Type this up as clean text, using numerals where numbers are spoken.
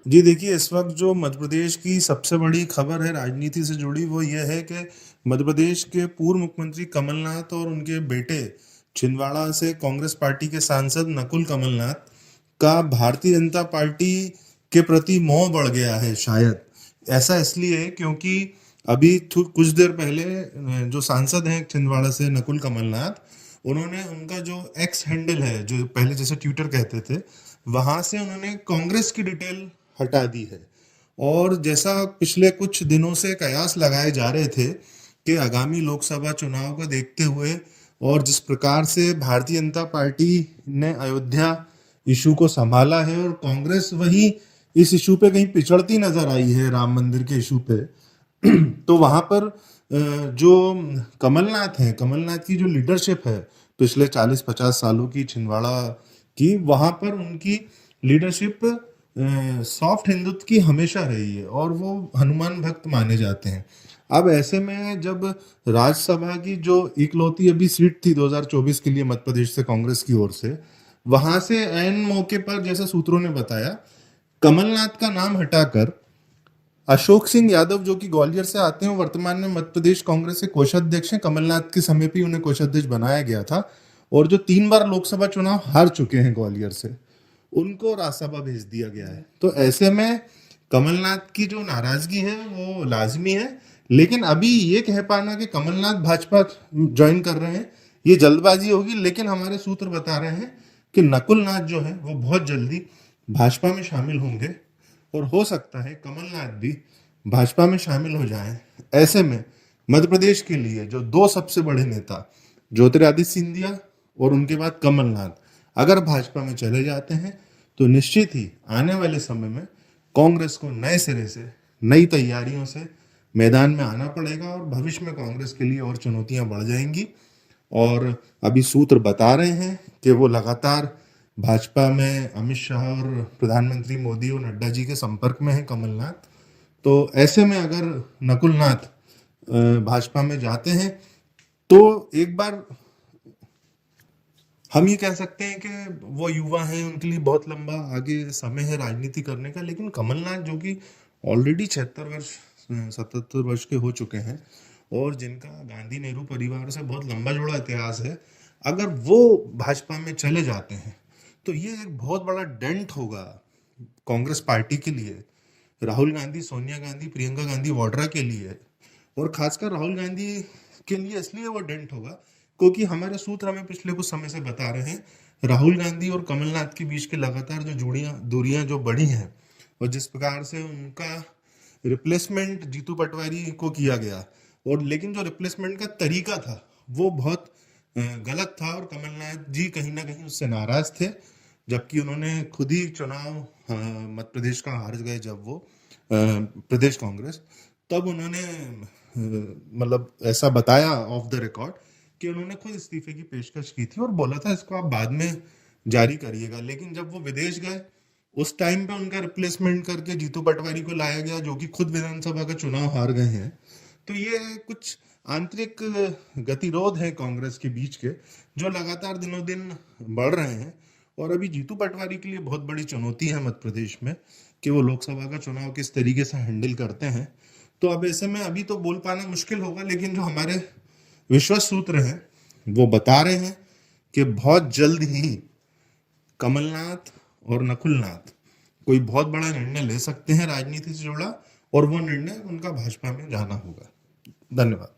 जी देखिए, इस वक्त जो मध्य प्रदेश की सबसे बड़ी खबर है राजनीति से जुड़ी, वो ये है कि मध्य प्रदेश के पूर्व मुख्यमंत्री कमलनाथ और उनके बेटे छिंदवाड़ा से कांग्रेस पार्टी के सांसद नकुल कमलनाथ का भारतीय जनता पार्टी के प्रति मोह बढ़ गया है शायद। ऐसा इसलिए है क्योंकि अभी कुछ देर पहले जो सांसद हैं छिंदवाड़ा से नकुल कमलनाथ, उन्होंने उनका जो एक्स हैंडल है, जो पहले जैसे ट्विटर कहते थे, वहां से उन्होंने कांग्रेस की डिटेल हटा दी है। और जैसा पिछले कुछ दिनों से कयास लगाए जा रहे थे कि आगामी लोकसभा चुनाव को देखते हुए और जिस प्रकार से भारतीय जनता पार्टी ने अयोध्या इशू को संभाला है और कांग्रेस वही इस इशू पे कहीं पिछड़ती नजर आई है राम मंदिर के इशू पे, तो वहां पर जो कमलनाथ है, कमलनाथ की जो लीडरशिप है पिछले 40-50 सालों की छिंदवाड़ा की, वहां पर उनकी लीडरशिप सॉफ्ट हिंदुत्व की हमेशा रही है और वो हनुमान भक्त माने जाते हैं। अब ऐसे में जब राज्यसभा की जो इकलौती अभी सीट थी 2024 के लिए मध्य प्रदेश से कांग्रेस की ओर से, वहां से ऐन मौके पर जैसे सूत्रों ने बताया, कमलनाथ का नाम हटाकर अशोक सिंह यादव, जो कि ग्वालियर से आते हैं, वर्तमान में मध्य प्रदेश कांग्रेस के कोषाध्यक्ष हैं, कमलनाथ के समय पे उन्हें कोषाध्यक्ष बनाया गया था और जो 3 बार लोकसभा चुनाव हार चुके हैं ग्वालियर से, उनको राज्यसभा भेज दिया गया है। तो ऐसे में कमलनाथ की जो नाराजगी है वो लाजमी है, लेकिन अभी ये कह पाना कि कमलनाथ भाजपा ज्वाइन कर रहे हैं, ये जल्दबाजी होगी। लेकिन हमारे सूत्र बता रहे हैं कि नकुल नाथ जो है वो बहुत जल्दी भाजपा में शामिल होंगे और हो सकता है कमलनाथ भी भाजपा में शामिल हो जाएं। ऐसे में मध्य प्रदेश के लिए जो दो सबसे बड़े नेता, ज्योतिरादित्य सिंधिया और उनके बाद कमलनाथ, अगर भाजपा में चले जाते हैं तो निश्चित ही आने वाले समय में कांग्रेस को नए सिरे से, नई तैयारियों से मैदान में आना पड़ेगा और भविष्य में कांग्रेस के लिए और चुनौतियां बढ़ जाएंगी। और अभी सूत्र बता रहे हैं कि वो लगातार भाजपा में अमित शाह और प्रधानमंत्री मोदी और नड्डा जी के संपर्क में है कमलनाथ। तो ऐसे में अगर नकुल नाथ भाजपा में जाते हैं तो एक बार हम ये कह सकते हैं कि वो युवा हैं, उनके लिए बहुत लंबा आगे समय है राजनीति करने का। लेकिन कमलनाथ जो कि ऑलरेडी 76 वर्ष 77 वर्ष के हो चुके हैं और जिनका गांधी नेहरू परिवार से बहुत लंबा जुड़ा इतिहास है, अगर वो भाजपा में चले जाते हैं तो ये एक बहुत बड़ा डेंट होगा कांग्रेस पार्टी के लिए, राहुल गांधी, सोनिया गांधी, प्रियंका गांधी वाड्रा के लिए। और खासकर राहुल गांधी के लिए इसलिए वो डेंट होगा क्योंकि हमारे सूत्र हमें पिछले कुछ समय से बता रहे हैं राहुल गांधी और कमलनाथ के बीच के लगातार जो दूरियां जो बढ़ी हैं और जिस प्रकार से उनका रिप्लेसमेंट जीतू पटवारी को किया गया, और लेकिन जो रिप्लेसमेंट का तरीका था वो बहुत गलत था और कमलनाथ जी कहीं ना कहीं उससे नाराज थे। जबकि उन्होंने खुद ही चुनाव मध्य प्रदेश का हार गए जब वो प्रदेश कांग्रेस, तब उन्होंने मतलब ऐसा बताया ऑफ द रिकॉर्ड कि उन्होंने खुद इस्तीफे की पेशकश की थी और बोला था इसको आप बाद में जारी करिएगा। लेकिन जब वो विदेश गए उस टाइम पे उनका रिप्लेसमेंट करके जीतू पटवारी को लाया गया, जो कि खुद विधानसभा का चुनाव हार गए हैं। तो ये कुछ आंतरिक गतिरोध है कांग्रेस के बीच के, जो लगातार दिनों दिन बढ़ रहे हैं। और अभी जीतू पटवारी के लिए बहुत बड़ी चुनौती है मध्य प्रदेश में कि वो लोकसभा का चुनाव किस तरीके से हैंडल करते हैं। तो अब ऐसे में अभी तो बोल पाना मुश्किल होगा, लेकिन जो हमारे विश्वस्त सूत्र हैं वो बता रहे हैं कि बहुत जल्द ही कमलनाथ और नकुलनाथ कोई बहुत बड़ा निर्णय ले सकते हैं राजनीति से जुड़ा, और वो निर्णय उनका भाजपा में जाना होगा। धन्यवाद।